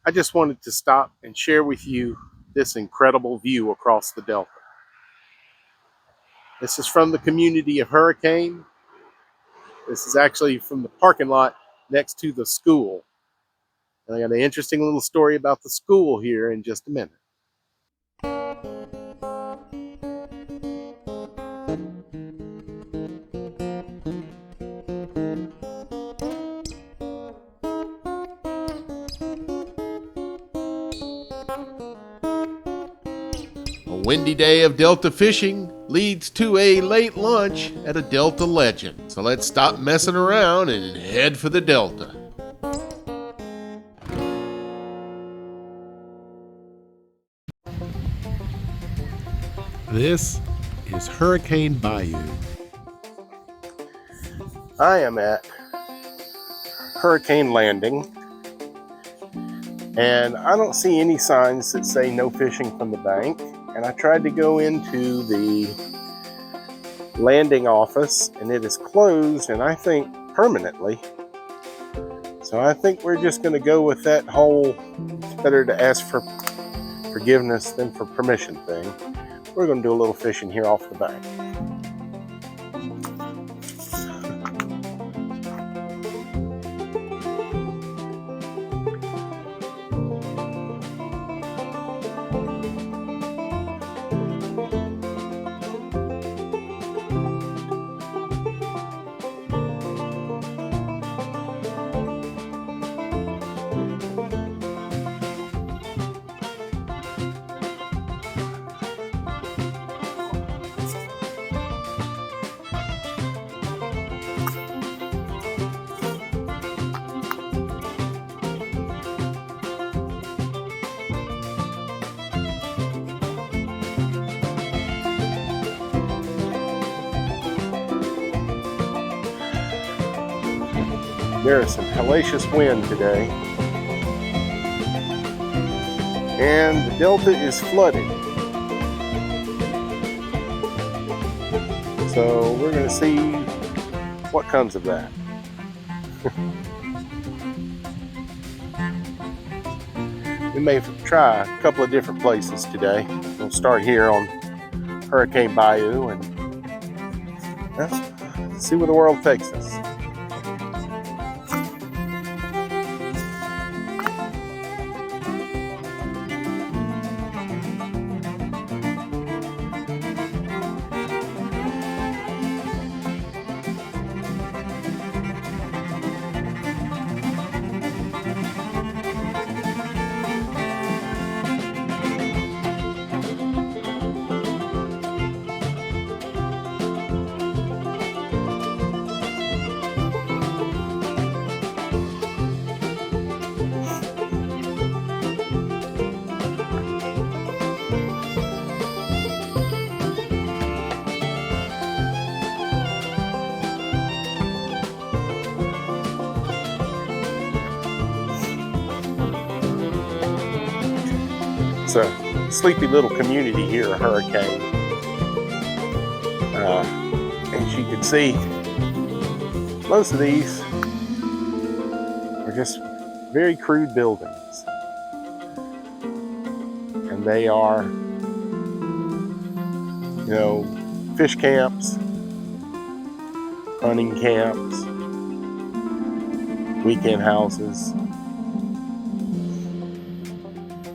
I just wanted to stop and share with you this incredible view across the Delta. This is from the community of Hurricane. This is actually from the parking lot next to the school. And I got an interesting little story about the school here in just a minute. A windy day of Delta fishing leads to a late lunch at a Delta legend. So let's stop messing around and head for the Delta. This is Hurricane Bayou. I am at Hurricane Landing, and I don't see any signs that say no fishing from the bank. And I tried to go into the landing office, and it is closed, and I think permanently. So I think we're just going to go with that whole it's better to ask for forgiveness than for permission thing. We're going to do a little fishing here off the bank. There is some hellacious wind today, and the Delta is flooded. So we're going to see what comes of that. We may try a couple of different places today. We'll start here on Hurricane Bayou and see where the world takes us. It's a sleepy little community here, a Hurricane. As you can see, most of these are just very crude buildings. And they are, fish camps, hunting camps, weekend houses.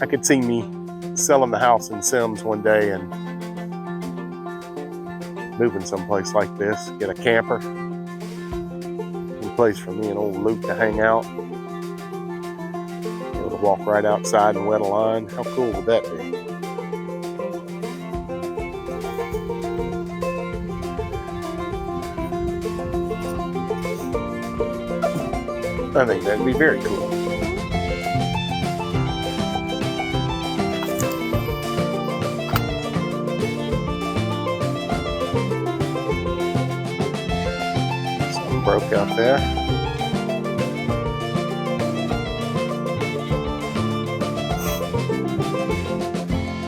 I could see me selling the house in Sims one day and moving someplace like this, get a camper, a place for me and old Luke to hang out, be able to walk right outside and wet a line. How cool would that be? I think that'd be very cool. Broke out there.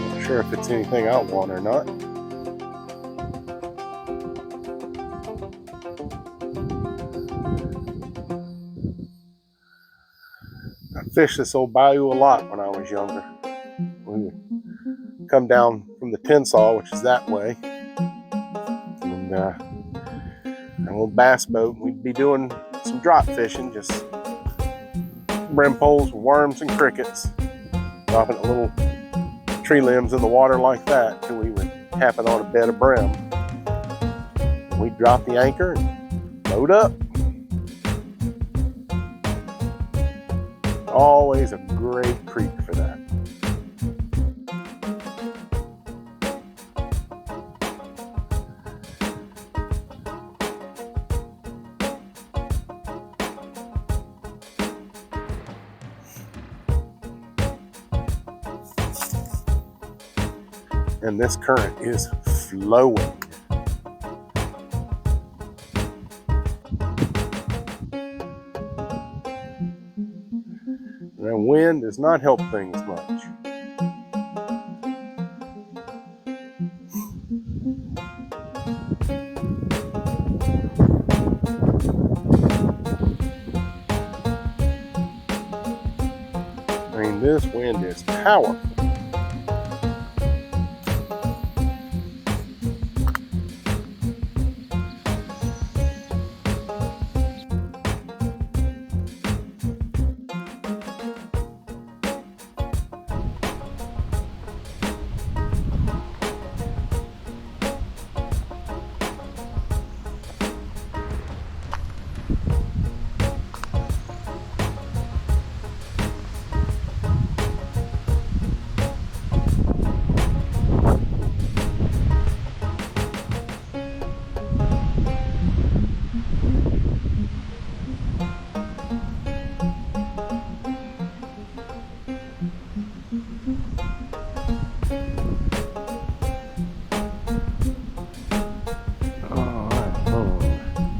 Not sure if it's anything I want or not. I fished this old bayou a lot when I was younger. We would come down from the Tensas, which is that way, and an old bass boat. We'd be doing some drop fishing, just brim poles with worms and crickets, dropping little tree limbs in the water like that till we would tap it on a bed of brim. We'd drop the anchor and load up. Always a great creek for that. And this current is flowing. The wind does not help things much. I mean, this wind is powerful.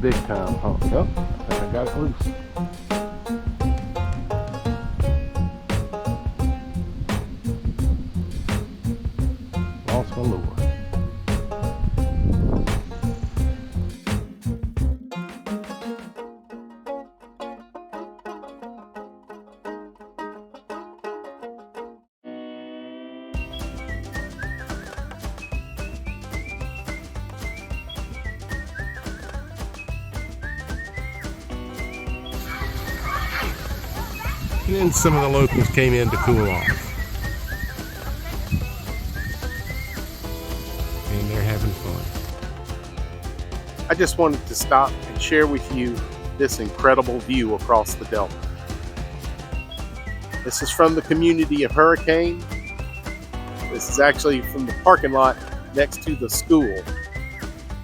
Big time hump. Yep, I think I got it loose. Lost my lure. And then some of the locals came in to cool off. And they're having fun. I just wanted to stop and share with you this incredible view across the Delta. This is from the community of Hurricane. This is actually from the parking lot next to the school.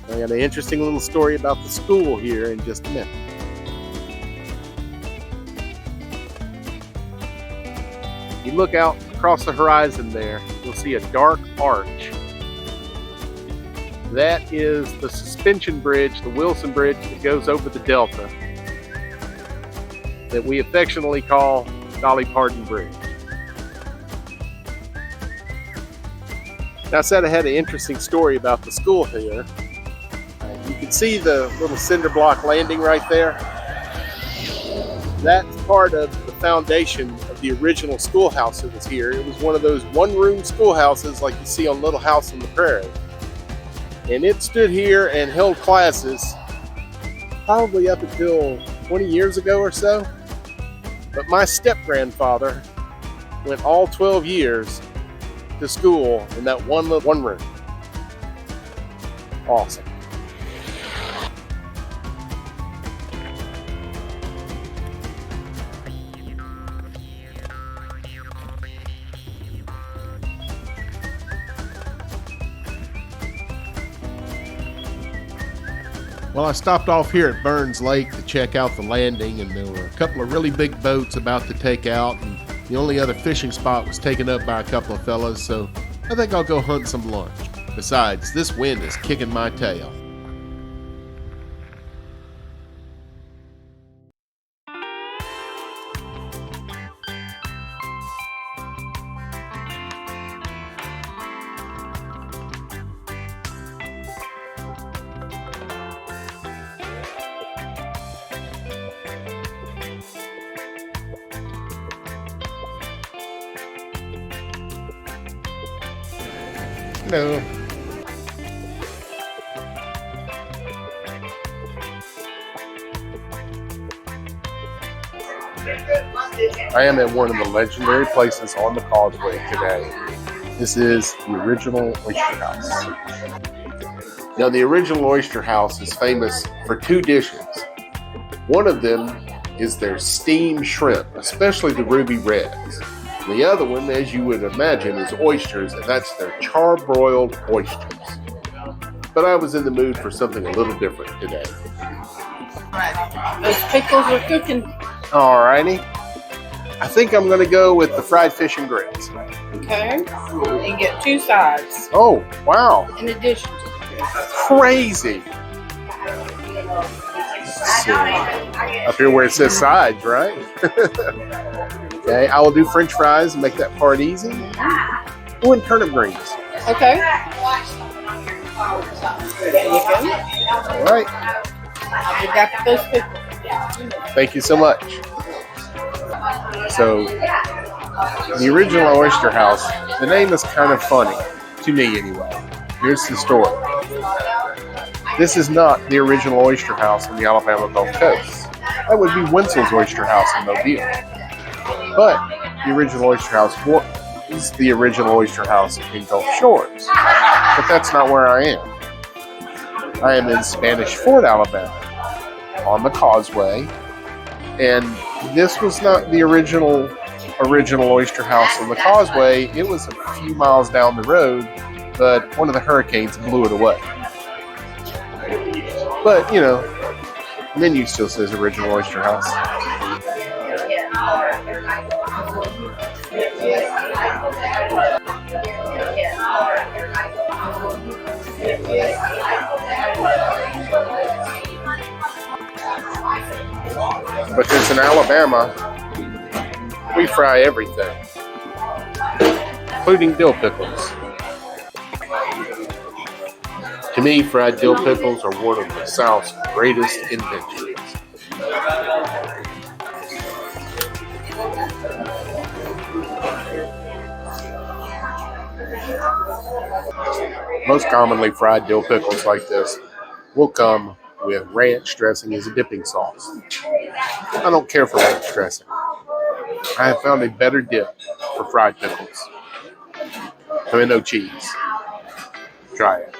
I got an interesting little story about the school here in just a minute. You look out across the horizon there, you'll see a dark arch. That is the suspension bridge, the Wilson Bridge that goes over the Delta, that we affectionately call Dolly Parton Bridge. Now, I said I had an interesting story about the school here. You can see the little cinder block landing right there. That's part of the foundation of the original schoolhouse that was here. It was one of those one-room schoolhouses like you see on Little House on the Prairie. And it stood here and held classes probably up until 20 years ago or so. But my step-grandfather went all 12 years to school in that one room. Awesome. Well, I stopped off here at Burns Lake to check out the landing, and there were a couple of really big boats about to take out, and the only other fishing spot was taken up by a couple of fellas, so I think I'll go hunt some lunch. Besides, this wind is kicking my tail. No. I am at one of the legendary places on the causeway today. This is the original Oyster House. Now, the original Oyster House is famous for two dishes. One of them is their steamed shrimp, especially the ruby reds. The other one, as you would imagine, is oysters, and that's their charbroiled oysters. But I was in the mood for something a little different today. Those pickles are cooking. Alrighty. I think I'm going to go with the fried fish and grits. Okay. You get 2 sides. Oh, wow. In addition to the grits. Crazy. Let's see. Up here where it says sides, right? Okay, I will do French fries and make that part easy. Oh, and turnip greens. Okay. There you go. All right. I'll be back with those pickles. Thank you so much. So, the original Oyster House, the name is kind of funny, to me anyway. Here's the story. This is not the original Oyster House on the Alabama Gulf Coast. That would be Wenzel's Oyster House in Mobile. But the original Oyster House is the original Oyster House in Gulf Shores. But that's not where I am. I am in Spanish Fort, Alabama, on the causeway. And this was not the original Oyster House on the causeway. It was a few miles down the road, but one of the hurricanes blew it away. But, you know, the menu still says original Oyster House. Because in Alabama, we fry everything, including dill pickles. To me, fried dill pickles are one of the South's greatest inventions. Most commonly, fried dill pickles like this will come with ranch dressing as a dipping sauce. I don't care for ranch dressing. I have found a better dip for fried pickles. Pimento cheese. Try it.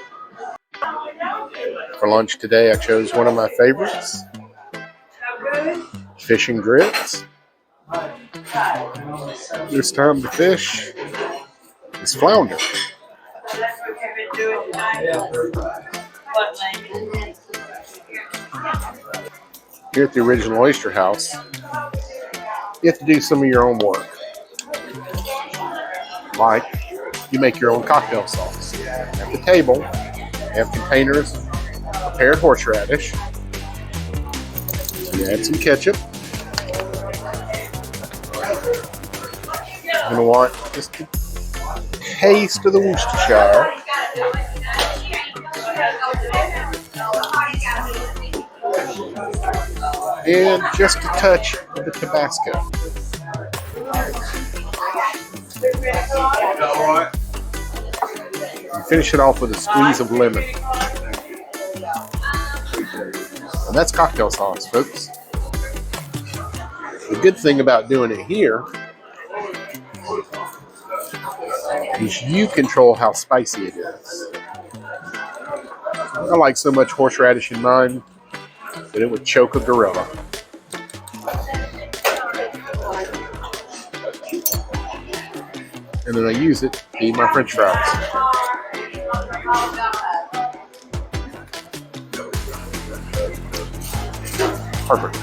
For lunch today, I chose one of my favorites. Fish and grits. This time the fish is flounder. Here at the original Oyster House, you have to do some of your own work. Like, you make your own cocktail sauce. At the table, you have containers of prepared horseradish. You add some ketchup. You're going to want just a taste of the Worcestershire. And just a touch of the Tabasco. And finish it off with a squeeze of lemon. And that's cocktail sauce, folks. The good thing about doing it here is you control how spicy it is. I like so much horseradish in mine that it would choke a gorilla. And then I use it to eat my French fries. Perfect.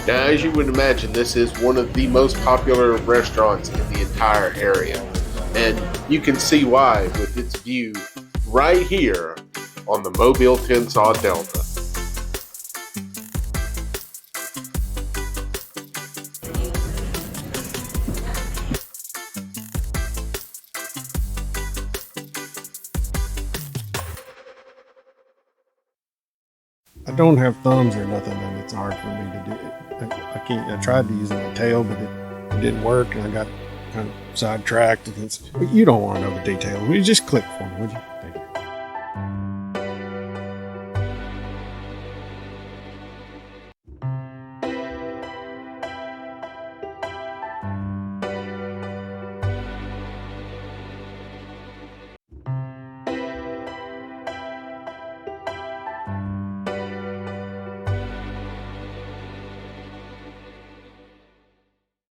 Now, as you would imagine, this is one of the most popular restaurants in the entire area. And you can see why with its view right here on the Mobile-Tensaw Delta. I don't have thumbs or nothing, and it's hard for me to do it. I can't. I tried to use my tail, but it didn't work, and I got kind of sidetracked. But you don't want to know the details. You just click for me, would you?